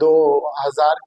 2000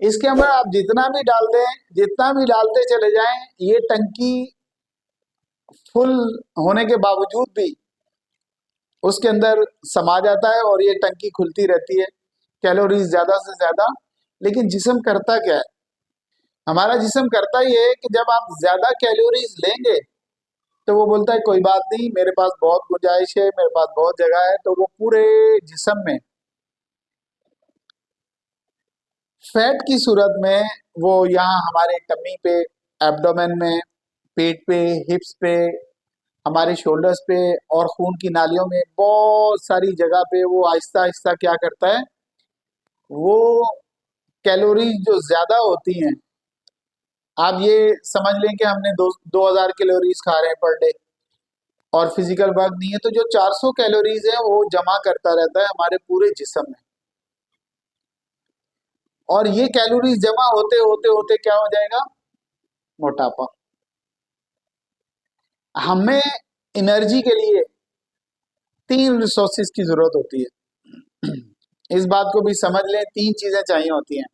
इसके अंदर आप जितना भी डाल दें, जितना भी डालते चले जाएं, ये टंकी फुल होने के बावजूद भी उसके अंदर समा जाता है और ये टंकी खुलती रहती है, कैलोरीज ज्यादा से ज्यादा। लेकिन जिस्म करता क्या है? हमारा जिस्म करता ये है कि जब आप ज्यादा कैलोरीज लेंगे तो वो बोलता है कोई बात नहीं, मेरे पास बहुत गुंजाइश है, मेरे पास बहुत जगह है, तो वो पूरे जिस्म में फैट की सूरत में वो यहाँ हमारे टमी पे, एब्डोमेन में, पेट पे, हिप्स पे, हमारे शोल्डर्स पे और खून की नालियों में बहुत सारी जगह पे वो आहिस्ता आहिस्ता क्या करता है, वो कैलोरीज जो ज्यादा होती हैं, आप ये समझ लें कि हमने 2000 कैलोरीज खा रहे हैं पर डे और फिजिकल वर्क नहीं है, तो जो 400 कैलोरीज है वो जमा करता रहता है हमारे पूरे जिस्म में। और ये कैलोरीज जमा होते होते होते क्या हो जाएगा? मोटापा। हमें एनर्जी के लिए 3 रिसोर्सेज की जरूरत होती है। इस बात को भी समझ लें, 3 चीजें चाहिए होती हैं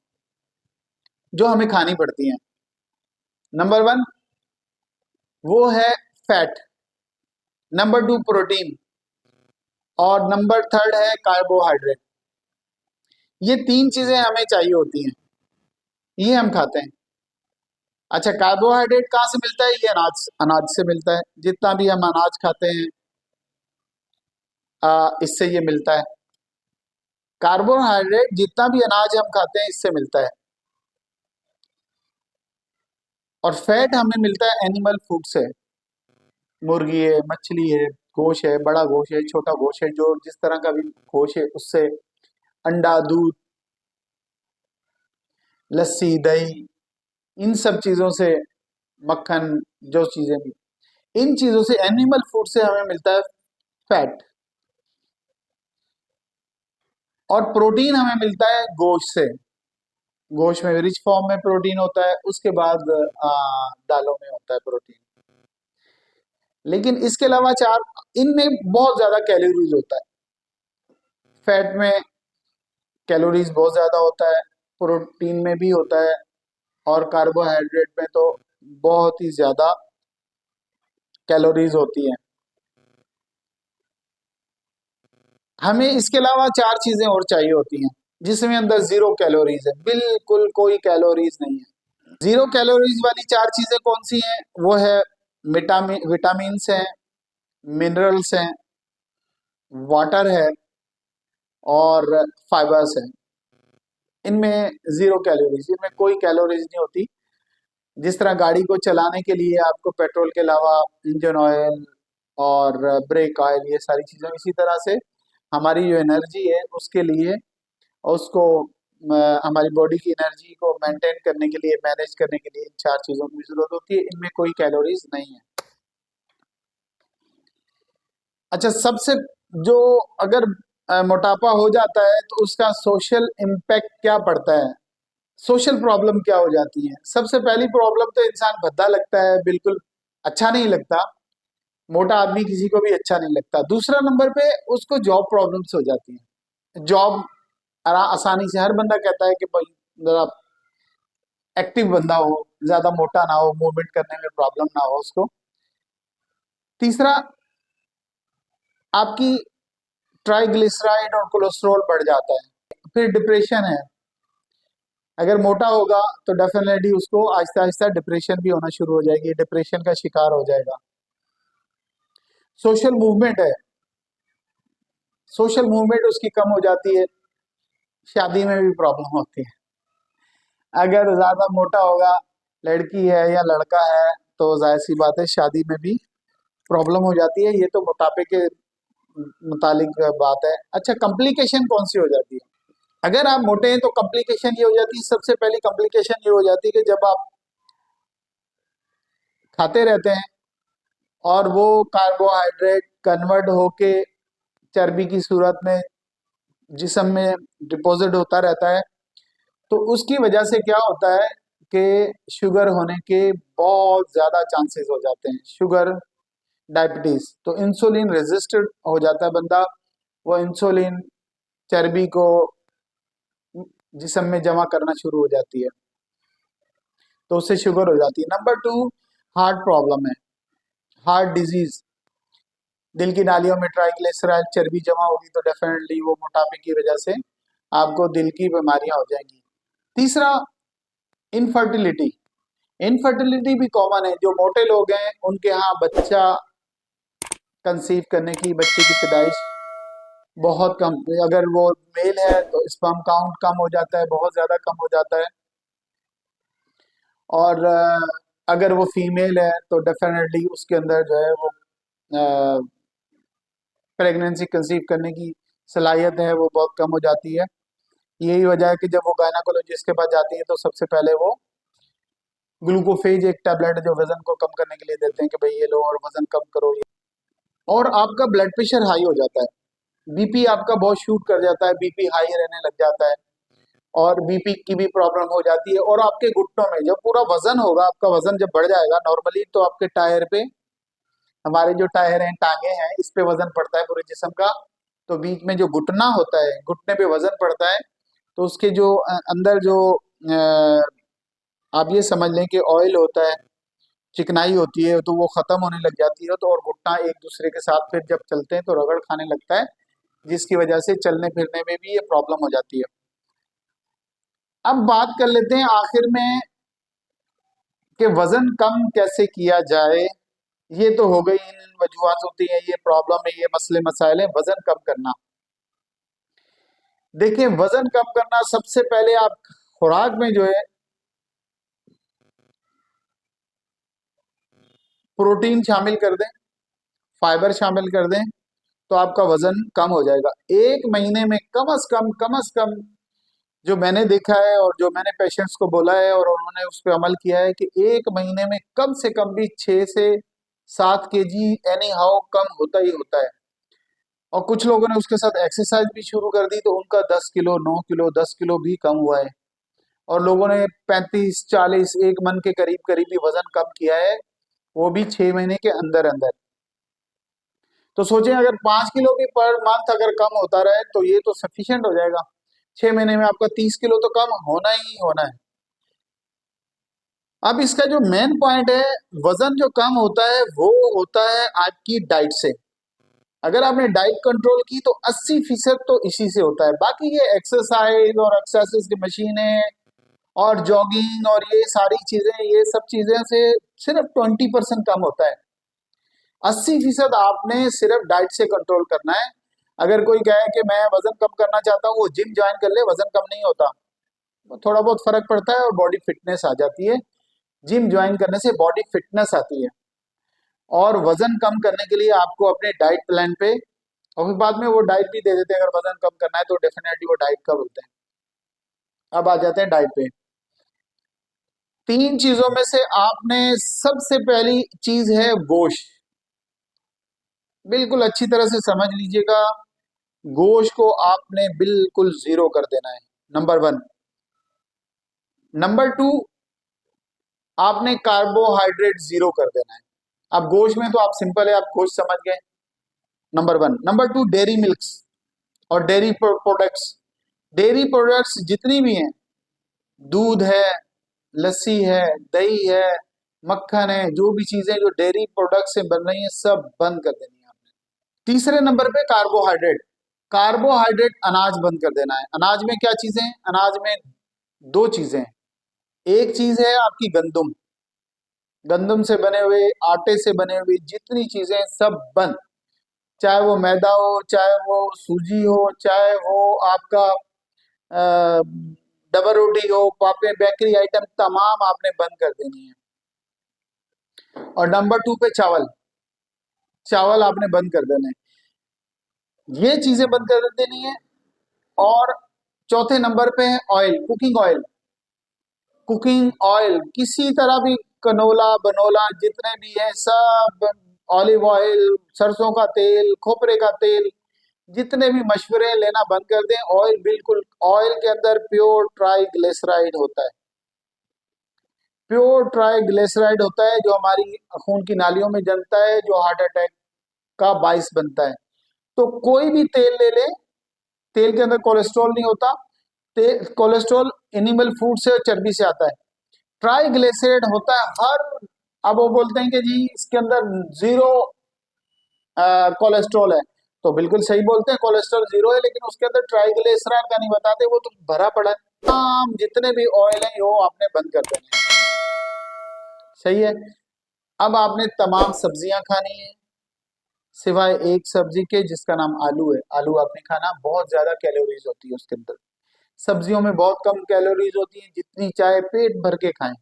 जो हमें खानी पड़ती हैं। नंबर 1 वो है फैट, नंबर 2 प्रोटीन, और नंबर 3 है कार्बोहाइड्रेट। ये 3 चीजें हमें चाहिए होती हैं, ये हम खाते हैं। अच्छा, कार्बोहाइड्रेट कहाँ से मिलता है? ये अनाज, अनाज से मिलता है। जितना भी हम अनाज खाते हैं इससे ये मिलता है। कार्बोहाइड्रेट जितना भी अनाज हम खाते हैं इससे मिलता है। और फैट हमें मिलता है एनिमल फूड से, मुर्गी है, मछली है, गोश्त है, बड़ा गोश्त है, छोटा गोश्त है, जो जिस तरह का भी गोश्त है उससे, अंडा, दूध, लस्सी, दही, इन सब चीजों से, मक्खन, जो चीजें भी, इन चीजों से, एनिमल फूड से हमें मिलता है फैट। और प्रोटीन हमें मिलता है गोश्त से। गोश्त में रिच फॉर्म में प्रोटीन होता है, उसके बाद दालों में होता है प्रोटीन। लेकिन इसके अलावा चार, इनमें बहुत ज्यादा कैलोरीज होता है। फैट में कैलोरीज बहुत ज्यादा होता है, प्रोटीन में भी होता है, और कार्बोहाइड्रेट में तो बहुत ही ज्यादा कैलोरीज होती हैं। हमें इसके अलावा 4 चीजें और चाहिए होती हैं जिसमें अंदर 0 कैलोरीज है, बिल्कुल कोई कैलोरीज नहीं है। 0 कैलोरीज वाली 4 चीजें कौन सी हैं? वो है विटामिन्स हैं, मिनरल्स हैं, वाटर है, और फाइबर्स हैं। इनमें 0 कैलोरीज, इनमें कोई कैलोरीज नहीं होती। जिस तरह गाड़ी को चलाने के लिए आपको पेट्रोल के अलावा इंजन ऑयल और ब्रेक ऑयल, ये सारी चीजें, इसी तरह से हमारी जो एनर्जी है उसके लिए, उसको हमारी बॉडी की एनर्जी को मेंटेन करने के लिए, मैनेज करने के लिए इन 4 चीजों की जरूरत होती है। इनमें कोई कैलोरीज नहीं है। अच्छा, सबसे जो, अगर मोटापा हो जाता है तो उसका सोशल इम्पैक्ट क्या पड़ता है, सोशल प्रॉब्लम क्या हो जाती है? सबसे पहली प्रॉब्लम तो इंसान भद्दा लगता है, बिल्कुल अच्छा नहीं लगता, मोटा आदमी किसी को भी अच्छा नहीं लगता। दूसरा नंबर पे उसको जॉब प्रॉब्लम्स हो जाती है। जॉब आसानी से, हर बंदा कहता है कि भाई जरा एक्टिव बंदा हो, ज्यादा मोटा ना हो, मूवमेंट करने में प्रॉब्लम ना हो उसको। तीसरा, आपकी ट्राइग्लिसराइड और कोलेस्ट्रॉल बढ़ जाता है। फिर डिप्रेशन है, अगर मोटा होगा तो डेफिनेटली उसको आहिस्ता आहिस्ता डिप्रेशन भी होना शुरू हो जाएगी, डिप्रेशन का शिकार हो जाएगा। सोशल मूवमेंट है, सोशल मूवमेंट उसकी कम हो जाती है, शादी में भी प्रॉब्लम होती है। अगर ज्यादा मोटा होगा, लड़की है या लड़का है, तो जाहिर सी बात है शादी में भी प्रॉब्लम हो जाती है। ये तो मोटापे के मुतालिक बात है। अच्छा, कॉम्प्लिकेशन कौन सी हो जाती है? अगर आप मोटे हैं तो कॉम्प्लिकेशन ये हो जाती है, सबसे पहली कॉम्प्लिकेशन ये हो जाती है कि जब आप खाते रहते हैं और वो कार्बोहाइड्रेट कन्वर्ट होके चर्बी की सूरत में जिस्म में डिपॉजिट होता रहता है, तो उसकी वजह से क्या होता है कि शुगर होने के बहुत ज्यादा चांसेस हो जाते हैं। शुगर, डायबिटीज, तो इंसुलिन रेजिस्टेंट हो जाता है बंदा। वो इंसुलिन चर्बी को जिस्म में जमा करना शुरू हो जाती है, तो उससे शुगर हो जाती है। नंबर 2, हार्ट प्रॉब्लम है, हार्ट डिजीज, दिल की नालियों में ट्राइग्लिसराइड चर्बी जमा होगी तो डेफिनेटली वो मोटापे की वजह से आपको दिल की बीमारियां हो जाएंगी। तीसरा, इनफर्टिलिटी। इनफर्टिलिटी भी कॉमन है, जो मोटे लोग हैं उनके यहाँ बच्चा कंसीव करने की, बच्चे की पैदाइश बहुत कम, अगर वो मेल है तो स्पर्म काउंट कम हो जाता है, बहुत ज़्यादा कम हो जाता है, और अगर वो फीमेल है तो डेफिनेटली उसके अंदर जो है वो प्रेगनेंसी कंसीव करने की सलाहियत है वो बहुत कम हो जाती है। यही वजह है कि जब वो गायनाकोलॉजिस्ट के पास जाती है तो सबसे पहले वो ग्लूकोफेज एक टैबलेट जो वजन को कम करने के लिए देते हैं कि भाई ये लो और वजन कम करो ये। और आपका ब्लड प्रेशर हाई हो जाता है, बीपी आपका बहुत शूट कर जाता है, बीपी हाई रहने लग जाता है, और बीपी की भी प्रॉब्लम हो जाती है। और आपके घुटनों में जब पूरा वजन होगा, आपका वजन जब बढ़ जाएगा नॉर्मली, तो आपके टायर पे, हमारे जो टायर हैं, टांगे हैं, इस पे वजन पड़ता है पूरे जिस्म का, तो बीच में जो घुटना होता है, घुटने पे वजन पड़ता है, तो उसके जो अंदर जो आप ये समझ लें कि ऑयल होता है, चिकनाई होती है, तो वो खत्म होने लग जाती है, तो और घुटना एक दूसरे के साथ फिर जब चलते हैं तो रगड़ खाने लगता है, जिसकी वजह से चलने फिरने में भी ये प्रॉब्लम हो जाती है। अब बात कर लेते हैं आखिर में कि वजन कम कैसे किया जाए। ये तो हो गई, इन वजूहात होती है, ये प्रॉब्लम है, ये मसले मसाइल है वजन कम करना। देखिए, वजन कम करना सबसे पहले आप खुराक में जो है प्रोटीन शामिल कर दें, फाइबर शामिल कर दें, तो आपका वजन कम हो जाएगा। एक महीने में कम अज कम जो मैंने देखा है और जो मैंने पेशेंट्स को बोला है और उन्होंने उस पर अमल किया है कि एक महीने में कम से कम भी 6 से 7 kg एनी हाउ कम होता ही होता है। और कुछ लोगों ने उसके साथ एक्सरसाइज भी शुरू कर दी तो उनका 10 किलो, 9 किलो, 10 किलो भी कम हुआ है। और लोगों ने 35, 40, 1 मन के करीब करीब भी वजन कम किया है, वो भी 6 महीने के अंदर अंदर। तो सोचें, अगर 5 किलो भी पर मंथ अगर कम होता रहे तो ये तो सफिशिएंट हो जाएगा। 6 महीने में आपका 30 किलो तो कम होना ही होना है। अब इसका जो मेन पॉइंट है, वजन जो कम होता है वो होता है आपकी डाइट से। अगर आपने डाइट कंट्रोल की तो 80% तो इसी से होता है। बाकी ये एक्सरसाइज और एक्सरसाइज की मशीनें और जॉगिंग और ये सारी चीजें, ये सब चीजें से सिर्फ 20% कम होता है। 80% आपने सिर्फ डाइट से कंट्रोल करना है। अगर कोई कहे कि मैं वजन कम करना चाहता हूँ, वो जिम ज्वाइन कर ले, वजन कम नहीं होता, थोड़ा बहुत फर्क पड़ता है और बॉडी फिटनेस आ जाती है। जिम ज्वाइन करने से बॉडी फिटनेस आती है। और वजन कम करने के लिए आपको अपने डाइट प्लान पे, और फिर बाद में वो डाइट भी दे देते हैं, अगर वजन कम करना है तो डेफिनेटली वो डाइट का बोलते हैं। अब आ जाते हैं डाइट पे। 3 चीजों में से आपने सबसे पहली चीज है गोश्त। बिल्कुल अच्छी तरह से समझ लीजिएगा, गोश्त को आपने बिल्कुल जीरो कर देना है, नंबर 1। नंबर 2, आपने कार्बोहाइड्रेट जीरो कर देना है। अब गोश्त में तो आप सिंपल है, आप गोश्त समझ गए, नंबर 1। नंबर 2, डेयरी मिल्क्स और डेयरी प्रोडक्ट्स। डेयरी प्रोडक्ट्स जितनी भी हैं, दूध है, लस्सी है, दही है, मक्खन है, जो भी चीजें जो डेयरी प्रोडक्ट से बन रही हैं सब बंद कर देनी है आपने। तीसरे नंबर पे कार्बोहाइड्रेट। कार्बोहाइड्रेट अनाज बंद कर देना है। अनाज में क्या चीजें हैं? अनाज में 2 चीजें हैं। एक चीज है आपकी गंदम, गंदम से बने हुए, आटे से बने हुए जितनी चीजें सब बंद, चाहे वो मैदा हो, चाहे वो सूजी हो, चाहे वो आपका डबल रोटी हो, पापे बेकरी आइटम तमाम आपने बंद कर देनी है। और नंबर 2 पे चावल, चावल आपने बंद कर देने हैं। ये चीजें बंद कर देनी है। और चौथे नंबर पे है oil, cooking oil. Cooking oil किसी तरह भी, कनोला बनोला जितने भी है सब, ऑलिव ऑयल, सरसों का तेल, खोपरे का तेल, जितने भी मशवरे लेना बंद कर दें। ऑयल बिल्कुल, ऑयल के अंदर प्योर ट्राइग्लिसराइड होता है। प्योर ट्राइग्लिसराइड होता है जो हमारी खून की नालियों में जमता है, जो हार्ट अटैक का बाइस बनता है। तो कोई भी तेल ले ले, तेल के अंदर कोलेस्ट्रॉल नहीं होता, कोलेस्ट्रॉल एनिमल फूड से, चर्बी से आता है। ट्राइग्लिसराइड होता है हर, अब वो बोलते हैं कि जी इसके अंदर जीरो कोलेस्ट्रॉल है, तो बिल्कुल सही बोलते हैं, कोलेस्ट्रॉल जीरो है, लेकिन उसके अंदर ट्राइग्लिसराइड का नहीं बताते, वो तो भरा पड़ा है। तमाम जितने भी ऑयल हैं वो आपने बंद कर देने हैं। सही है। अब आपने तमाम सब्जियां खानी है सिवाय एक सब्जी के जिसका नाम आलू है। आलू आपने खाना, बहुत ज्यादा कैलोरीज होती है उसके अंदर। सब्जियों में बहुत कम कैलोरीज होती है, जितनी चाहे पेट भर के खाएं।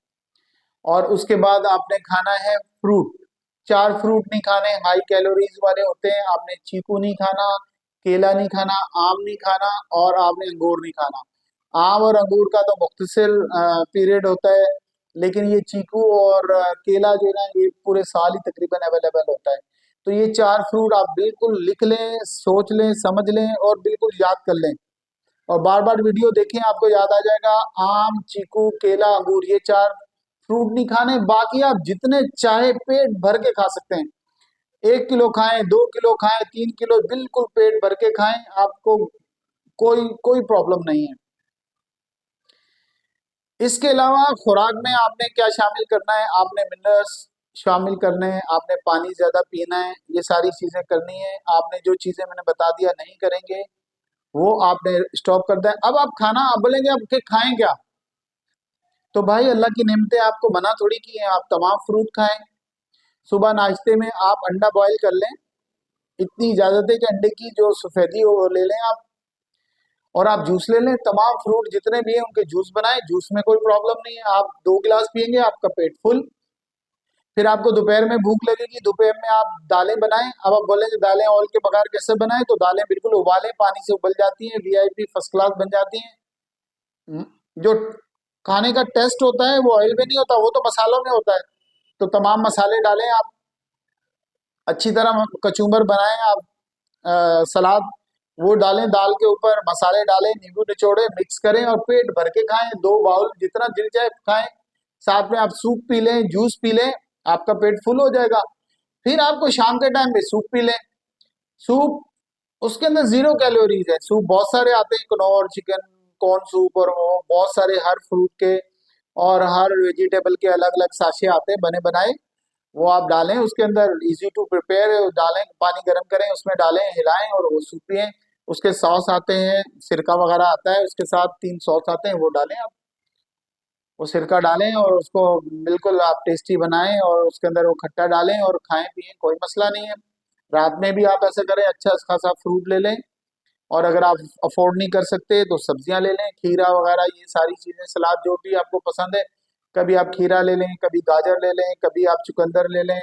और उसके बाद आपने खाना है फ्रूट। 4 फ्रूट नहीं खाने, हाई कैलोरीज वाले होते हैं। आपने चीकू नहीं खाना, केला नहीं खाना, आम नहीं खाना, और आपने अंगूर नहीं खाना। आम और अंगूर का तो मुख्तसर पीरियड होता है, लेकिन ये चीकू और केला जो है ना, ये पूरे साल ही तकरीबन अवेलेबल होता है। तो ये 4 फ्रूट आप बिल्कुल लिख लें, सोच लें, समझ लें और बिल्कुल याद कर लें, और बार बार वीडियो देखें, आपको याद आ जाएगा। आम, चीकू, केला, अंगूर, ये 4 फ्रूट नहीं खाने, बाकी आप जितने चाहे पेट भर के खा सकते हैं। 1 किलो खाएं, 2 किलो खाएं, 3 किलो, बिल्कुल पेट भर के खाएं, आपको कोई कोई प्रॉब्लम नहीं है। इसके अलावा खुराक में आपने क्या शामिल करना है, आपने मिनरल्स शामिल करने हैं, आपने पानी ज्यादा पीना है, ये सारी चीजें करनी है। आपने जो चीजें मैंने बता दिया नहीं करेंगे वो आपने स्टॉप कर दें। अब आप खाना, आप बोलेंगे अब के खाएं क्या, तो भाई अल्लाह की नेमतें आपको मना थोड़ी की है, आप तमाम फ्रूट खाएं। सुबह नाश्ते में आप अंडा बॉईल कर लें, इतनी इजाजत है कि अंडे की जो सफेदी हो वो ले लें आप, और आप जूस ले लें। तमाम फ्रूट जितने भी हैं उनके जूस बनाएं, जूस में कोई प्रॉब्लम नहीं है। आप 2 गिलास पियेंगे, आपका पेट फुल। फिर आपको दोपहर में भूख लगेगी, दोपहर में आप दालें बनाएं। अब आप बोलेंगे दालें ऑयल के बगैर कैसे बनाएं, तो दालें बिल्कुल उबालें, पानी से उबल जाती हैं, वीआईपी फर्स्ट क्लास बन जाती हैं। जो खाने का टेस्ट होता है वो ऑयल में नहीं होता, वो तो मसालों में होता है। तो तमाम मसाले डालें आप, अच्छी तरह कचूमर बनाएं आप, सलाद वो डालें, दाल के ऊपर मसाले डालें, नींबू निचोड़े, मिक्स करें और पेट भर के खाएं। 2 बाउल जितना दिल चाहे खाएं। साथ में आप सूप पी लें, जूस पी लें, आपका पेट फुल हो जाएगा। फिर आपको शाम के टाइम में सूप पी लें। सूप, उसके अंदर जीरो कैलोरीज है। सूप बहुत सारे आते हैं, कनौर चिकन, कॉर्न सूप, और वो बहुत सारे हर फ्रूट के और हर वेजिटेबल के अलग अलग साशे आते हैं बने बनाए। वो आप डालें उसके अंदर, इजी टू प्रिपेयर है। डालें, पानी गर्म करें, उसमें डालें, हिलाएं और वो सूप पिएं। उसके सॉस आते हैं, सिरका वगैरह आता है, उसके साथ 3 सॉस आते हैं, वो डालें आप, वो सिरका डालें और उसको बिल्कुल आप टेस्टी बनाएं, और उसके अंदर वो खट्टा डालें और खाएं पिएं, कोई मसला नहीं है। रात में भी आप ऐसा करें, अच्छा खासा फ्रूट ले लें, और अगर आप अफोर्ड नहीं कर सकते तो सब्जियां ले लें, खीरा वगैरह, ये सारी चीजें, सलाद जो भी आपको पसंद है। कभी आप खीरा ले लें, कभी गाजर ले लें, कभी आप चुकंदर ले लें,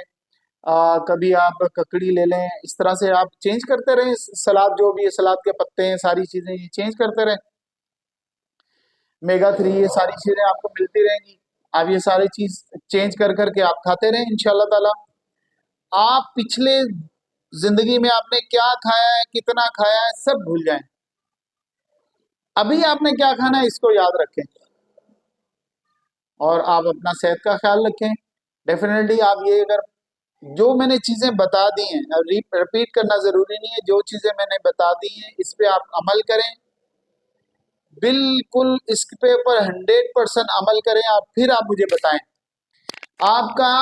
कभी आप ककड़ी ले लें। इस तरह से आप चेंज करते रहें, सलाद जो भी है, सलाद के पत्ते हैं, सारी चीजें ये चेंज करते रहें। मेगा 3 ये सारी चीजें आपको मिलती रहेंगी। आप ये सारी चीज चेंज कर करके आप खाते रहें, इंशाल्लाह ताला आप पिछले जिंदगी में आपने क्या खाया है, कितना खाया है, सब भूल जाएं। अभी आपने क्या खाना है इसको याद रखें, और आप अपना सेहत का ख्याल रखें। डेफिनेटली आप ये, अगर जो मैंने चीजें बता दी हैं, रिपीट करना जरूरी नहीं है, जो चीजें मैंने बता दी हैं इस पे आप अमल करें, बिल्कुल इस पे पर 100% अमल करें आप, फिर आप मुझे बताएं। आपका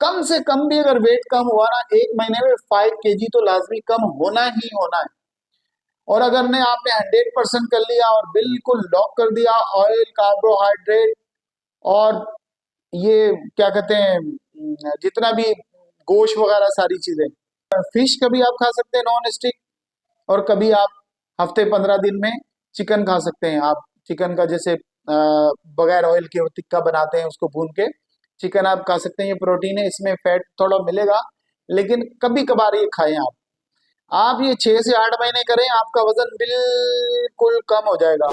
कम से कम भी अगर वेट कम हुआ ना, 1 महीने में 5 kg तो लाजमी कम होना ही होना है। और अगर ने आपने 100% कर लिया और बिल्कुल लॉक कर दिया, ऑयल, कार्बोहाइड्रेट और ये क्या कहते हैं, जितना भी गोश्त वगैरह सारी चीजें, फिश कभी आप खा सकते हैं नॉन स्टिक, और कभी आप हफ्ते 15 दिन में चिकन खा सकते हैं। आप चिकन का जैसे बगैर ऑयल के वो टिक्का बनाते हैं, उसको भून के चिकन आप खा सकते हैं। ये प्रोटीन है, इसमें फैट थोड़ा मिलेगा, लेकिन कभी कभार ये खाएं आप ये 6 से 8 महीने करें, आपका वजन बिल्कुल कम हो जाएगा।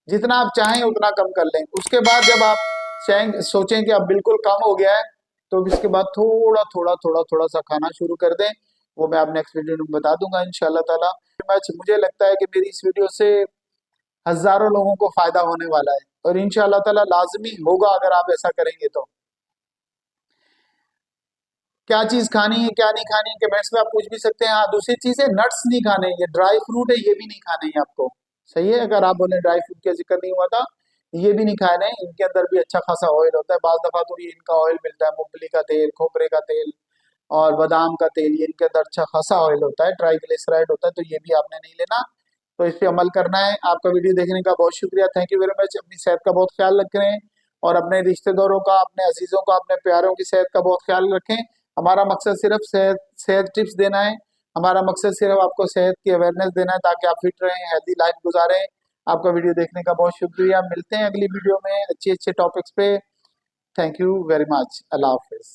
जितना आप चाहें उतना कम कर लें। उसके बाद जब आप चाहें, सोचें कि अब बिल्कुल कम हो गया है, तो इसके बाद थोड़ा थोड़ा थोड़ा थोड़ा सा खाना शुरू कर दें। वो मैं आप नेक्स्ट वीडियो में बता दूंगा इंशाल्लाह ताला। मुझे लगता है कि मेरी इस वीडियो से हजारों लोगों को फायदा होने वाला है, और इंशाल्लाह ताला लाजमी होगा अगर आप ऐसा करेंगे तो। क्या चीज खानी है, क्या नहीं खानी है, कमेंट्स में आप पूछ भी सकते हैं। हाँ, दूसरी चीज है, नट्स नहीं खाने, ये ड्राई फ्रूट है, ये भी नहीं खाने हैं आपको। सही है। अगर आप बोले ड्राई फ्रूट का जिक्र नहीं हुआ था, ये भी नहीं खाए नहीं, इनके अंदर भी अच्छा खासा ऑयल होता है। बाज दफा तो ये इनका ऑयल मिलता है, मूंगफली का तेल, खोपरे का तेल और बादाम का तेल, ये इनके अंदर अच्छा खासा ऑयल होता है, ट्राइग्लिसराइड होता है, तो ये भी आपने नहीं लेना। तो इस पे अमल करना है। आपका वीडियो देखने का बहुत शुक्रिया, थैंक यू वेरी मच। अपनी सेहत का बहुत ख्याल रखें और अपने रिश्तेदारों का, अपने अजीजों का, अपने प्यारों की सेहत का बहुत ख्याल रखें। हमारा मकसद सिर्फ सेहत सेहत टिप्स देना है। हमारा मकसद सिर्फ आपको सेहत की अवेयरनेस देना है ताकि आप फिट रहें, हेल्दी लाइफ गुजारें। आपका वीडियो देखने का बहुत शुक्रिया। मिलते हैं अगली वीडियो में अच्छे अच्छे टॉपिक्स पे। Thank you very much. Allah Hafiz.